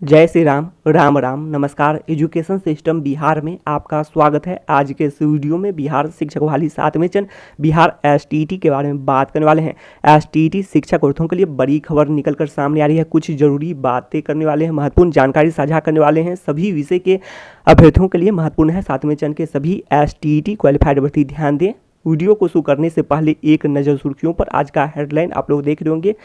जय श्री राम, राम राम। नमस्कार। Education system Bihar में आपका स्वागत है। आज के इस वीडियो में बिहार शिक्षक बहाली 7वें चरण बिहार एसटीईटी के बारे में बात करने वाले हैं। एसटीईटी शिक्षक अभ्यर्थियों के लिए बड़ी खबर निकलकर सामने आ रही है। कुछ जरूरी बातें करने वाले हैं, महत्वपूर्ण जानकारी साझा करने वाले हैं। सभी विषय के अभ्यर्थियों के लिए महत्वपूर्ण है। 7वें चरण के सभी एसटीईटी क्वालिफाइड अभ्यर्थी ध्यान दें। वीडियो को शुरू करने से पहले एक नज़र सुर्खियों पर। आज का हेडलाइन आप लोग देख रहे होंगे।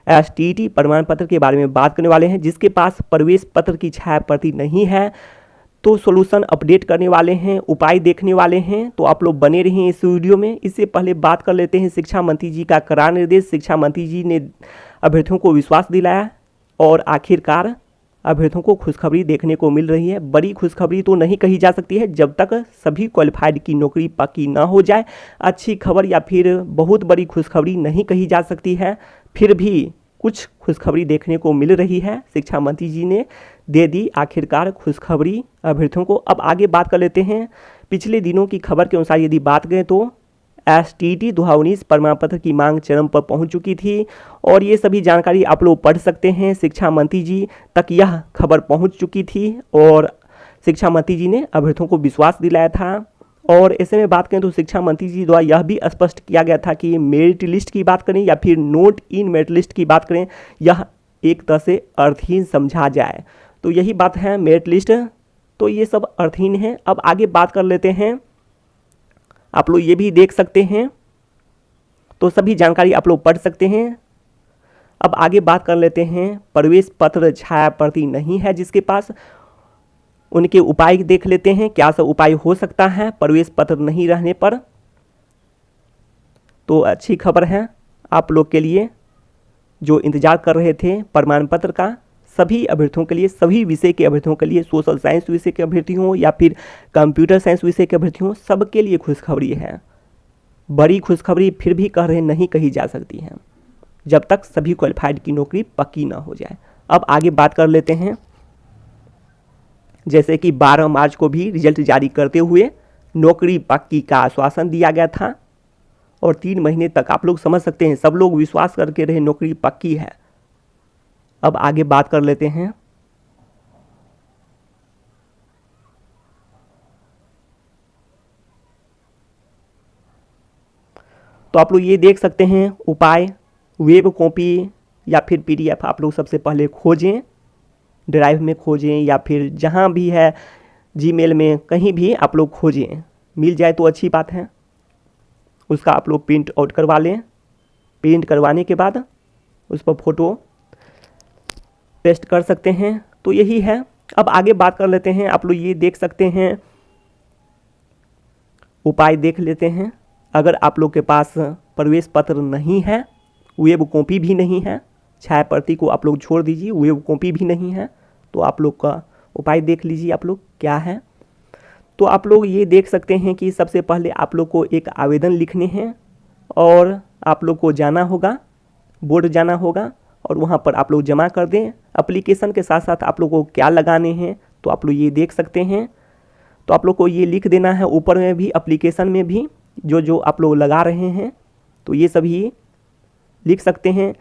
एसटीईटी प्रमाण पत्र के बारे में बात करने वाले हैं। जिसके पास प्रवेश पत्र की छाया प्रति नहीं है तो सॉल्यूशन अपडेट करने वाले हैं, उपाय देखने वाले हैं। तो आप लोग बने रहें इस वीडियो में। इससे पहले बात कर लेते हैं शिक्षा मंत्री जी का कड़ा निर्देश। शिक्षा मंत्री जी ने अभ्यर्थियों को विश्वास दिलाया और आखिरकार अभ्यर्थियों को खुशखबरी देखने को मिल रही है। बड़ी खुशखबरी तो नहीं कही जा सकती है जब तक सभी क्वालिफाइड की नौकरी पक्की ना हो जाए। अच्छी खबर या फिर बहुत बड़ी खुशखबरी नहीं कही जा सकती है, फिर भी कुछ खुशखबरी देखने को मिल रही है। शिक्षा मंत्री जी ने दे दी आखिरकार खुशखबरी अभ्यर्थियों को। अब आगे बात कर लेते हैं। पिछले दिनों की खबर के अनुसार यदि बात करें तो एसटीईटी 2019 प्रमाण पत्र की मांग चरम पर पहुंच चुकी थी और ये सभी जानकारी आप लोग पढ़ सकते हैं। शिक्षा मंत्री जी तक यह खबर पहुंच चुकी थी और शिक्षा मंत्री जी ने अभ्यर्थियों को विश्वास दिलाया था। और ऐसे में बात करें तो शिक्षा मंत्री जी द्वारा यह भी स्पष्ट किया गया था कि मेरिट लिस्ट की बात करें या फिर नोट इन मेरिट लिस्ट की बात करें, यह एक तरह से अर्थहीन समझा जाए। तो यही बात है, मेरिट लिस्ट तो ये सब अर्थहीन है। अब आगे बात कर लेते हैं। आप लोग ये भी देख सकते हैं, तो सभी जानकारी आप लोग पढ़ सकते हैं। अब आगे बात कर लेते हैं। प्रवेश पत्र छाया प्रति नहीं है जिसके पास, उनके उपाय देख लेते हैं। क्या सब उपाय हो सकता है प्रवेश पत्र नहीं रहने पर। तो अच्छी खबर है आप लोग के लिए जो इंतजार कर रहे थे प्रमाण पत्र का। सभी अभ्यर्थियों के लिए, सभी विषय के अभ्यर्थियों के लिए, सोशल साइंस विषय के अभ्यर्थी हों या फिर कंप्यूटर साइंस विषय के अभ्यर्थी हों, सबके लिए खुशखबरी है। बड़ी खुशखबरी फिर भी कह रहे नहीं कही जा सकती है जब तक सभी क्वालिफाइड की नौकरी पक्की ना हो जाए। अब आगे बात कर लेते हैं। जैसे कि 12 मार्च को भी रिजल्ट जारी करते हुए नौकरी पक्की का आश्वासन दिया गया था और 3 महीने तक आप लोग समझ सकते हैं सब लोग विश्वास करके रहे नौकरी पक्की है। अब आगे बात कर लेते हैं। तो आप लोग ये देख सकते हैं उपाय, वेब कॉपी या फिर पीडीएफ आप लोग सबसे पहले खोजें, ड्राइव में खोजें या फिर जहाँ भी है जीमेल में, कहीं भी आप लोग खोजें, मिल जाए तो अच्छी बात है। उसका आप लोग प्रिंट आउट करवा लें। प्रिंट करवाने के बाद उस पर फोटो पेस्ट कर सकते हैं। तो यही है। अब आगे बात कर लेते हैं। आप लोग ये देख सकते हैं, उपाय देख लेते हैं। अगर आप लोग के पास प्रवेश पत्र नहीं है, वेब कॉपी भी नहीं है, छाया प्रति को आप लोग छोड़ दीजिए, वेब कॉपी भी नहीं है, तो आप लोग का उपाय देख लीजिए आप लोग क्या है। तो आप लोग ये देख सकते हैं कि सबसे पहले आप लोग को एक आवेदन लिखने हैं और आप लोग को जाना होगा, बोर्ड जाना होगा और वहाँ पर आप लोग जमा कर दें। एप्लीकेशन के साथ साथ आप लोग को क्या लगाने हैं तो आप लोग ये देख सकते हैं। तो आप लोग को ये लिख देना है ऊपर में भी, एप्लीकेशन में भी जो जो आप लोग लगा रहे हैं तो ये सभी लिख सकते हैं।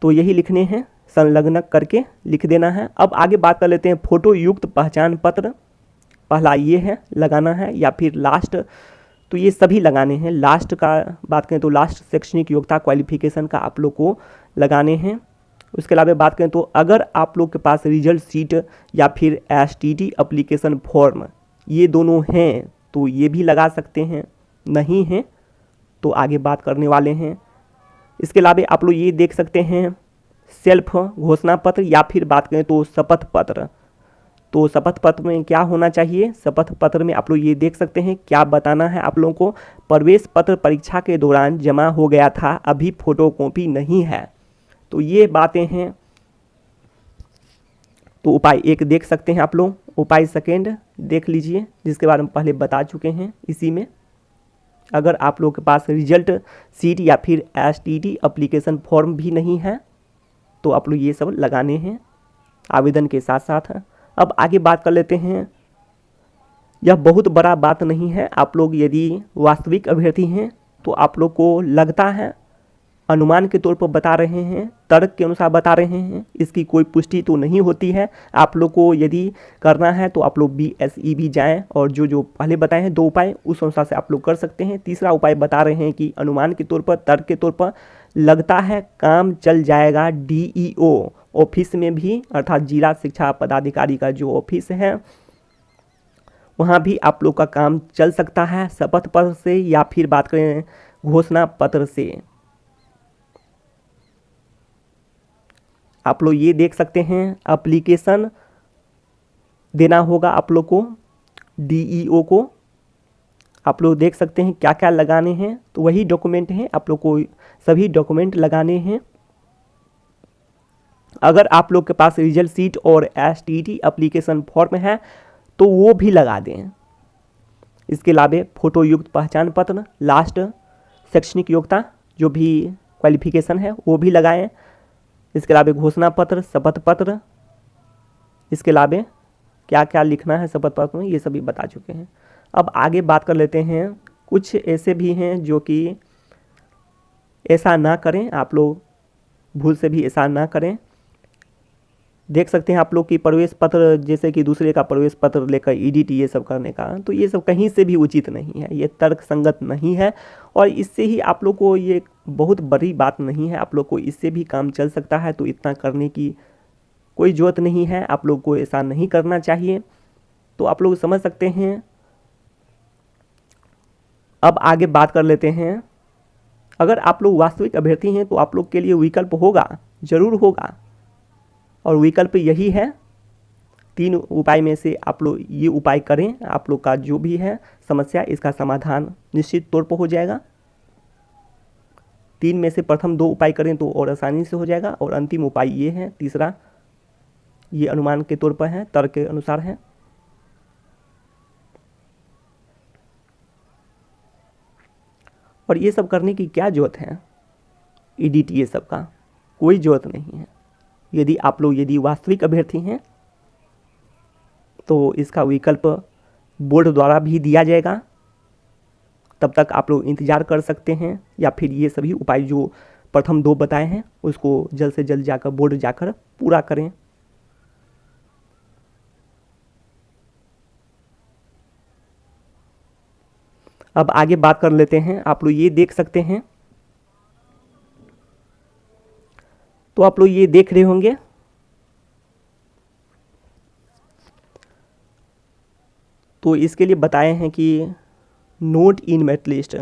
तो यही लिखने हैं, संलग्न करके लिख देना है। अब आगे बात कर लेते हैं। फोटो युक्त पहचान पत्र पहला ये है लगाना है या फिर लास्ट, तो ये सभी लगाने हैं। लास्ट का बात करें तो लास्ट शैक्षणिक योग्यता क्वालिफिकेशन का आप लोग को लगाने हैं। उसके अलावा बात करें तो अगर आप लोग के पास रिजल्ट सीट या फिर एसटीईटी एप्लीकेशन फॉर्म ये दोनों हैं तो ये भी लगा सकते हैं, नहीं हैं तो आगे बात करने वाले हैं। इसके अलावा आप लोग ये देख सकते हैं सेल्फ घोषणा पत्र या फिर बात करें तो शपथ पत्र। तो शपथ पत्र में क्या होना चाहिए, शपथ पत्र में आप लोग ये देख सकते हैं क्या बताना है आप लोगों को। प्रवेश पत्र परीक्षा के दौरान जमा हो गया था, अभी फोटो कॉपी नहीं है। तो ये बातें हैं। तो उपाय 1 देख सकते हैं आप लोग, उपाय सेकेंड देख लीजिए जिसके बारे में पहले बता चुके हैं इसी में। अगर आप लोग के पास रिजल्ट सीट या फिर एसटीईटी एप्लीकेशन फॉर्म भी नहीं है तो आप लोग ये सब लगाने हैं आवेदन के साथ साथ। अब आगे बात कर लेते हैं। यह बहुत बड़ा बात नहीं है। आप लोग यदि वास्तविक अभ्यर्थी हैं तो आप लोग को लगता है अनुमान के तौर पर बता रहे हैं, तर्क के अनुसार बता रहे हैं, इसकी कोई पुष्टि तो नहीं होती है। आप लोग को यदि करना है तो आप लोग BSE जाएं और जो जो पहले बताए हैं 2 उपाय उस अनुसार से आप लोग कर सकते हैं। तीसरा उपाय बता रहे हैं कि अनुमान के तौर पर, तर्क के तौर पर लगता है काम चल जाएगा DEO ऑफिस में भी, अर्थात जिला शिक्षा पदाधिकारी का जो ऑफिस है वहाँ भी आप लोग का काम चल सकता है शपथ पत्र से, या फिर बात करें घोषणा पत्र से। आप लोग ये देख सकते हैं एप्लीकेशन देना होगा आप लोग को DEO को। आप लोग देख सकते हैं क्या क्या लगाने हैं, तो वही डॉक्यूमेंट हैं, आप लोग को सभी डॉक्यूमेंट लगाने हैं। अगर आप लोग के पास रिजल्ट सीट और STT एप्लीकेशन फॉर्म है तो वो भी लगा दें। इसके अलावा फोटो युक्त पहचान पत्र, लास्ट शैक्षणिक योग्यता जो भी क्वालिफिकेशन है वो भी लगाएं। इसके अलावा घोषणा पत्र, शपथ पत्र, इसके अलावा क्या क्या लिखना है शपथ पत्र में ये सभी बता चुके हैं। अब आगे बात कर लेते हैं, कुछ ऐसे भी हैं जो कि ऐसा ना करें, आप लोग भूल से भी ऐसा ना करें। देख सकते हैं आप लोग की प्रवेश पत्र, जैसे कि दूसरे का प्रवेश पत्र लेकर एडिट ये सब करने का, तो ये सब कहीं से भी उचित नहीं है, ये तर्क संगत नहीं है। और इससे ही आप लोग को ये बहुत बड़ी बात नहीं है, आप लोग को इससे भी काम चल सकता है, तो इतना करने की कोई ज़रूरत नहीं है, आप लोग को ऐसा नहीं करना चाहिए। तो आप लोग समझ सकते हैं। अब आगे बात कर लेते हैं, अगर आप लोग वास्तविक अभ्यर्थी हैं तो आप लोग के लिए विकल्प होगा, ज़रूर होगा, और विकल्प यही है। 3 उपाय में से आप लोग ये उपाय करें, आप लोग का जो भी है समस्या इसका समाधान निश्चित तौर पर हो जाएगा। 3 में से प्रथम 2 उपाय करें तो और आसानी से हो जाएगा, और अंतिम उपाय ये है तीसरा, ये अनुमान के तौर पर है, तर्क के अनुसार है। और ये सब करने की क्या जरूरत है, एडिट ये सब का कोई जरूरत नहीं है। यदि वास्तविक अभ्यर्थी हैं तो इसका विकल्प बोर्ड द्वारा भी दिया जाएगा, तब तक आप लोग इंतज़ार कर सकते हैं, या फिर ये सभी उपाय जो प्रथम 2 बताए हैं उसको जल्द से जल्द जाकर बोर्ड जाकर पूरा करें। अब आगे बात कर लेते हैं, आप लोग ये देख सकते हैं, तो आप लोग ये देख रहे होंगे, तो इसके लिए बताए हैं कि note in merit list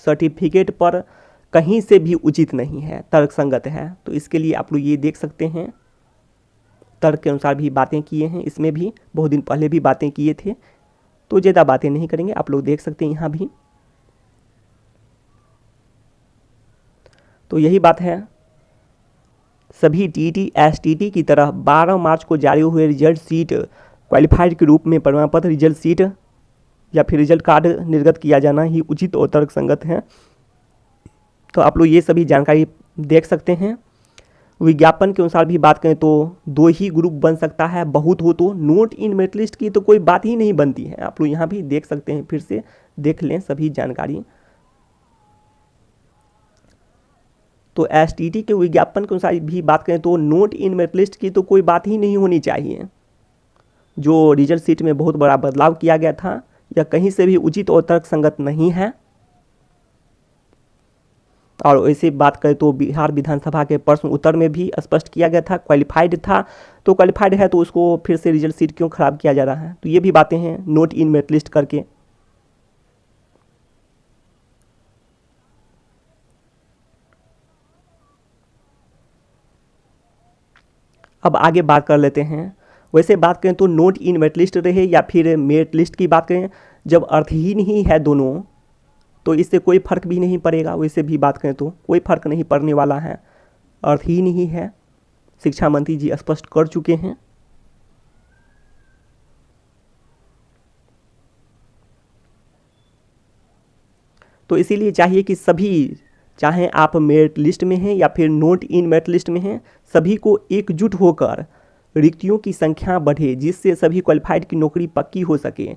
certificate पर कहीं से भी उचित नहीं है, तर्क संगत है। तो इसके लिए आप लोग ये देख सकते हैं, तर्क के अनुसार भी बातें किए हैं, इसमें भी बहुत दिन पहले भी बातें किए थे, तो ज़्यादा बातें नहीं करेंगे, आप लोग देख सकते हैं यहाँ भी। तो यही बात है, सभी TT STT की तरह 12 मार्च को जारी हुए रिजल्ट सीट क्वालिफाइड के रूप में प्रमाण पत्र, रिजल्ट सीट या फिर रिजल्ट कार्ड निर्गत किया जाना ही उचित और तर्क संगत है। तो आप लोग ये सभी जानकारी देख सकते हैं। विज्ञापन के अनुसार भी बात करें तो 2 ही ग्रुप बन सकता है, बहुत हो तो। नोट इन मेरिट लिस्ट की तो कोई बात ही नहीं बनती है, आप लोग यहाँ भी देख सकते हैं, फिर से देख लें सभी जानकारी। तो STT के विज्ञापन के अनुसार भी बात करें तो नोट इन मेरिट लिस्ट की तो कोई बात ही नहीं होनी चाहिए। जो रिजल्ट सीट में बहुत बड़ा बदलाव किया गया था या कहीं से भी उचित और तर्क संगत नहीं है। और वैसे बात करें तो बिहार विधानसभा के प्रश्न उत्तर में भी स्पष्ट किया गया था, क्वालिफाइड था, तो क्वालिफाइड है तो उसको फिर से रिजल्ट सीट क्यों खराब किया जा रहा है। तो ये भी बातें हैं नोट इन मेरिट लिस्ट करके। अब आगे बात कर लेते हैं, वैसे बात करें तो नोट इन मेरिट लिस्ट रहे या फिर मेरिट लिस्ट की बात करें, जब अर्थहीन ही है दोनों तो इससे कोई फ़र्क भी नहीं पड़ेगा। वैसे भी बात करें तो कोई फ़र्क नहीं पड़ने वाला है, अर्थहीन ही है, शिक्षा मंत्री जी स्पष्ट कर चुके हैं। तो इसीलिए चाहिए कि सभी, चाहे आप मेरिट लिस्ट में हैं या फिर नोट इन मेरिट लिस्ट में हैं, सभी को एकजुट होकर रिक्तियों की संख्या बढ़े, जिससे सभी क्वालिफाइड की नौकरी पक्की हो सके।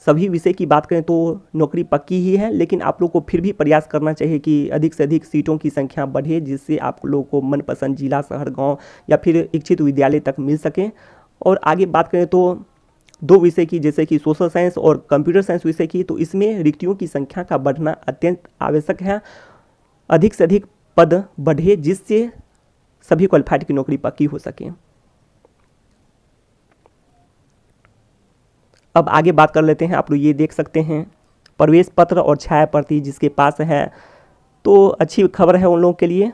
सभी विषय की बात करें तो नौकरी पक्की ही है, लेकिन आप लोग को फिर भी प्रयास करना चाहिए कि अधिक से अधिक सीटों की संख्या बढ़े, जिससे आप लोगों को मनपसंद जिला, शहर, गांव या फिर इच्छित विद्यालय तक मिल सके। और आगे बात करें तो दो विषय की, जैसे कि सोशल साइंस और कंप्यूटर साइंस विषय की, तो इसमें रिक्तियों की संख्या का बढ़ना अत्यंत आवश्यक है। अधिक से अधिक पद बढ़े, जिससे सभी क्वालिफाइड की नौकरी पक्की हो सके। अब आगे बात कर लेते हैं। आप लोग ये देख सकते हैं प्रवेश पत्र और छाया प्रति जिसके पास है, तो अच्छी खबर है उन लोगों के लिए।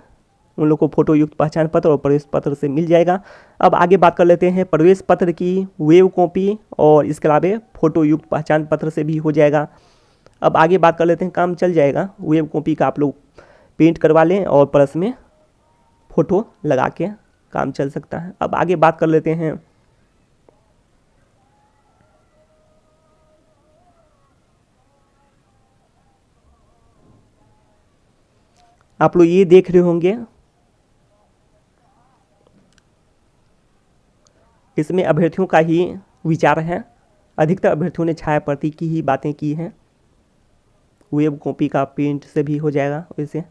उन लोग को फोटो युक्त पहचान पत्र और प्रवेश पत्र से मिल जाएगा। अब आगे बात कर लेते हैं प्रवेश पत्र की वेब कॉपी और इसके अलावा फोटो युक्त पहचान पत्र से भी हो जाएगा। अब आगे बात कर लेते हैं, काम चल जाएगा। वेब कॉपी का आप लोग प्रिंट करवा लें और प्लस में फ़ोटो लगा के काम चल सकता है। अब आगे बात कर लेते हैं आप लोग ये देख रहे होंगे, इसमें अभ्यर्थियों का ही विचार है। अधिकतर अभ्यर्थियों ने छाया प्रति की ही बातें की हैं। वेब कॉपी का प्रिंट से भी हो जाएगा। वैसे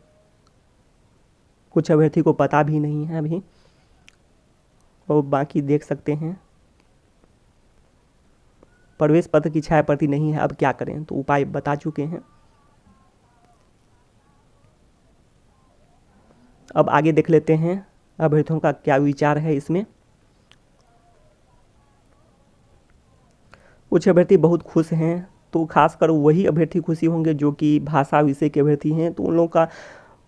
कुछ अभ्यर्थी को पता भी नहीं है अभी, और बाकी देख सकते हैं प्रवेश पत्र की छाया प्रति नहीं है। अब क्या करें, तो उपाय बता चुके हैं। अब आगे देख लेते हैं अभ्यर्थियों का क्या विचार है इसमें। कुछ अभ्यर्थी बहुत खुश हैं, तो खासकर वही अभ्यर्थी खुशी होंगे जो कि भाषा विषय के अभ्यर्थी हैं। तो उन लोगों का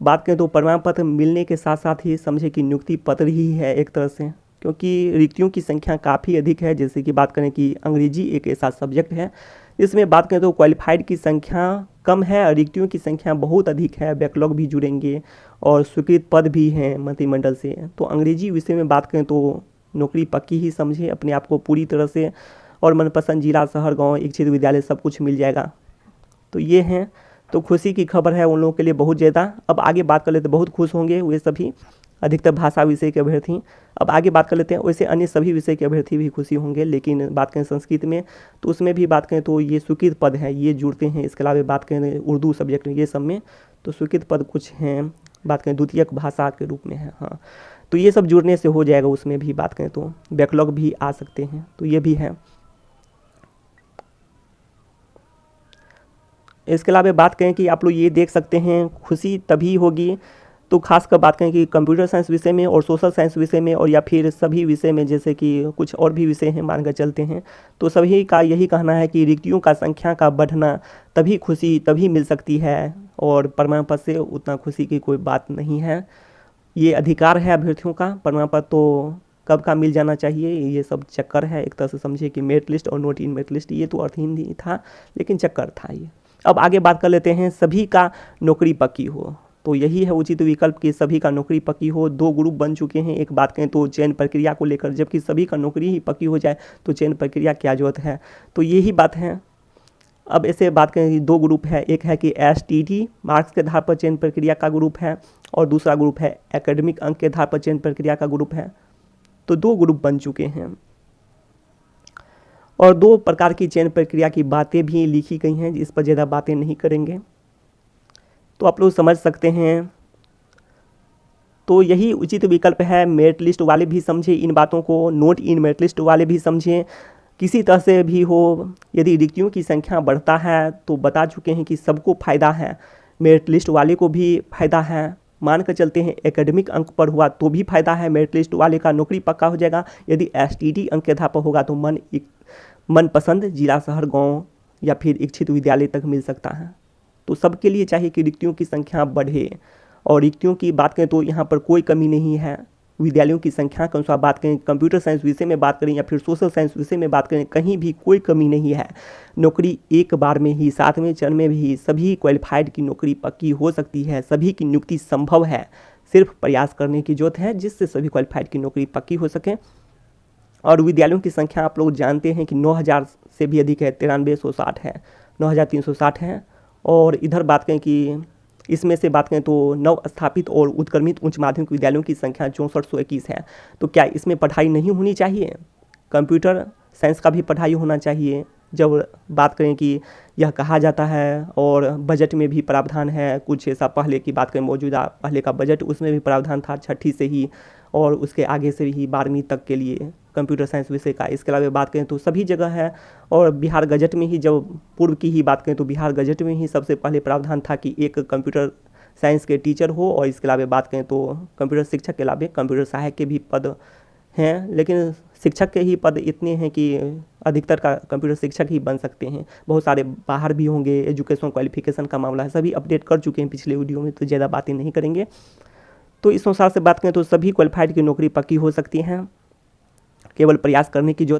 बात करें तो प्रमाण पत्र मिलने के साथ साथ ही समझे कि नियुक्ति पत्र ही है एक तरह से, क्योंकि रिक्तियों की संख्या काफ़ी अधिक है। जैसे कि बात करें कि अंग्रेजी एक ऐसा सब्जेक्ट है इसमें बात करें तो क्वालिफाइड की संख्या कम है और रिक्तियों की संख्या बहुत अधिक है। बैकलॉग भी जुड़ेंगे और स्वीकृत पद भी हैं मंत्रिमंडल से। तो अंग्रेजी विषय में बात करें तो नौकरी पक्की ही समझे अपने आप को पूरी तरह से, और मनपसंद जिला, शहर, गांव, इच्छित विद्यालय सब कुछ मिल जाएगा। तो ये हैं, तो खुशी की खबर है उन लोगों के लिए बहुत ज़्यादा। अब आगे बात कर लेते, बहुत खुश होंगे वे सभी अधिकतर भाषा विषय के अभ्यर्थी। अब आगे बात कर लेते हैं, वैसे अन्य सभी विषय के अभ्यर्थी भी खुशी होंगे, लेकिन बात करें संस्कृत में तो उसमें भी बात करें तो ये स्वीकृत पद हैं, ये जुड़ते हैं। इसके अलावा बात करें उर्दू सब्जेक्ट ये सब में तो स्वीकृत पद कुछ हैं, बात करें द्वितीयक भाषा के रूप में है। हाँ, तो ये सब जुड़ने से हो जाएगा। उसमें भी बात करें तो बैकलॉग भी आ सकते हैं, तो ये भी है। इसके अलावा बात करें कि आप लोग ये देख सकते हैं खुशी तभी होगी, तो खासकर बात करें कि कंप्यूटर साइंस विषय में और सोशल साइंस विषय में और या फिर सभी विषय में, जैसे कि कुछ और भी विषय हैं मानकर चलते हैं, तो सभी का यही कहना है कि रिक्तियों का संख्या का बढ़ना तभी खुशी तभी मिल सकती है, और प्रमाण पत्र से उतना खुशी की कोई बात नहीं है। ये अधिकार है अभ्यर्थियों का। प्रमाण पत्र तो कब का मिल जाना चाहिए, ये सब चक्कर है एक तरह से समझिए कि मेरिट लिस्ट और नोट इन मेरिट लिस्ट, ये तो अर्थहीन नहीं था लेकिन चक्कर था ये। अब आगे बात कर लेते हैं सभी का नौकरी पक्की हो, तो यही है उचित विकल्प कि सभी का नौकरी पक्की हो। दो ग्रुप बन चुके हैं, एक बात करें तो चयन प्रक्रिया को लेकर, जबकि सभी का नौकरी ही पक्की हो जाए तो चयन प्रक्रिया क्या जरूरत है, तो यही बात है। अब ऐसे बात करें कि दो ग्रुप है, एक है कि STT मार्क्स के आधार पर चयन प्रक्रिया का ग्रुप है और दूसरा ग्रुप है एकेडमिक अंक के आधार पर चयन प्रक्रिया का ग्रुप है। तो दो ग्रुप बन चुके हैं और दो प्रकार की चयन प्रक्रिया की बातें भी लिखी गई हैं, इस पर ज़्यादा बातें नहीं करेंगे, तो आप लोग समझ सकते हैं। तो यही उचित विकल्प है। मेरिट लिस्ट वाले भी समझें इन बातों को, नोट इन मेरिट लिस्ट वाले भी समझें। किसी तरह से भी हो, यदि रिक्तियों की संख्या बढ़ता है तो बता चुके हैं कि सबको फ़ायदा है, मेरिट लिस्ट वाले को भी फ़ायदा है। मान कर चलते हैं एकेडमिक अंक पर हुआ तो भी फ़ायदा है, मेरिट लिस्ट वाले का नौकरी पक्का हो जाएगा। यदि STT अंक के आधार पर होगा तो मनपसंद जिला, शहर, गांव या फिर इच्छित विद्यालय तक मिल सकता है। तो सबके लिए चाहिए कि रिक्तियों की संख्या बढ़े, और रिक्तियों की बात करें तो यहाँ पर कोई कमी नहीं है। विद्यालयों की संख्या के अनुसार बात करें, कंप्यूटर साइंस विषय में बात करें या फिर सोशल साइंस विषय में बात करें, कहीं भी कोई कमी नहीं है। नौकरी एक बार में ही 7वें चरण में भी सभी क्वालिफाइड की नौकरी पक्की हो सकती है, सभी की नियुक्ति संभव है। सिर्फ प्रयास करने की जरूरत है जिससे सभी क्वालिफाइड की नौकरी पक्की हो सके। और विद्यालयों की संख्या आप लोग जानते हैं कि 9000 से भी अधिक है, 9360 है, 9360 है। और इधर बात करें कि इसमें से बात करें तो नव स्थापित और उत्क्रमित उच्च माध्यमिक विद्यालयों की संख्या 6421 है। तो क्या इसमें पढ़ाई नहीं होनी चाहिए? कंप्यूटर साइंस का भी पढ़ाई होना चाहिए, जब बात करें कि यह कहा जाता है और बजट में भी प्रावधान है, कुछ ऐसा पहले की बात करें मौजूदा पहले का बजट उसमें भी प्रावधान था छठी से ही और उसके आगे से ही 12वीं तक के लिए कंप्यूटर साइंस विषय का। इसके अलावा बात करें तो सभी जगह है और बिहार गजट में ही जब पूर्व की ही बात करें तो बिहार गजट में ही सबसे पहले प्रावधान था कि एक कंप्यूटर साइंस के टीचर हो और इसके अलावा बात करें तो कंप्यूटर शिक्षक के अलावा कंप्यूटर सहायक के भी पद हैं, लेकिन शिक्षक के ही पद इतने हैं कि अधिकतर का कंप्यूटर शिक्षक ही बन सकते हैं, बहुत सारे बाहर भी होंगे। एजुकेशन क्वालिफिकेशन का मामला है, सभी अपडेट कर चुके हैं पिछले वीडियो में, तो ज़्यादा बातें नहीं करेंगे। तो इस अनुसार से बात करें तो सभी क्वालिफाइड की नौकरी पक्की हो सकती हैं, केवल प्रयास करने की जो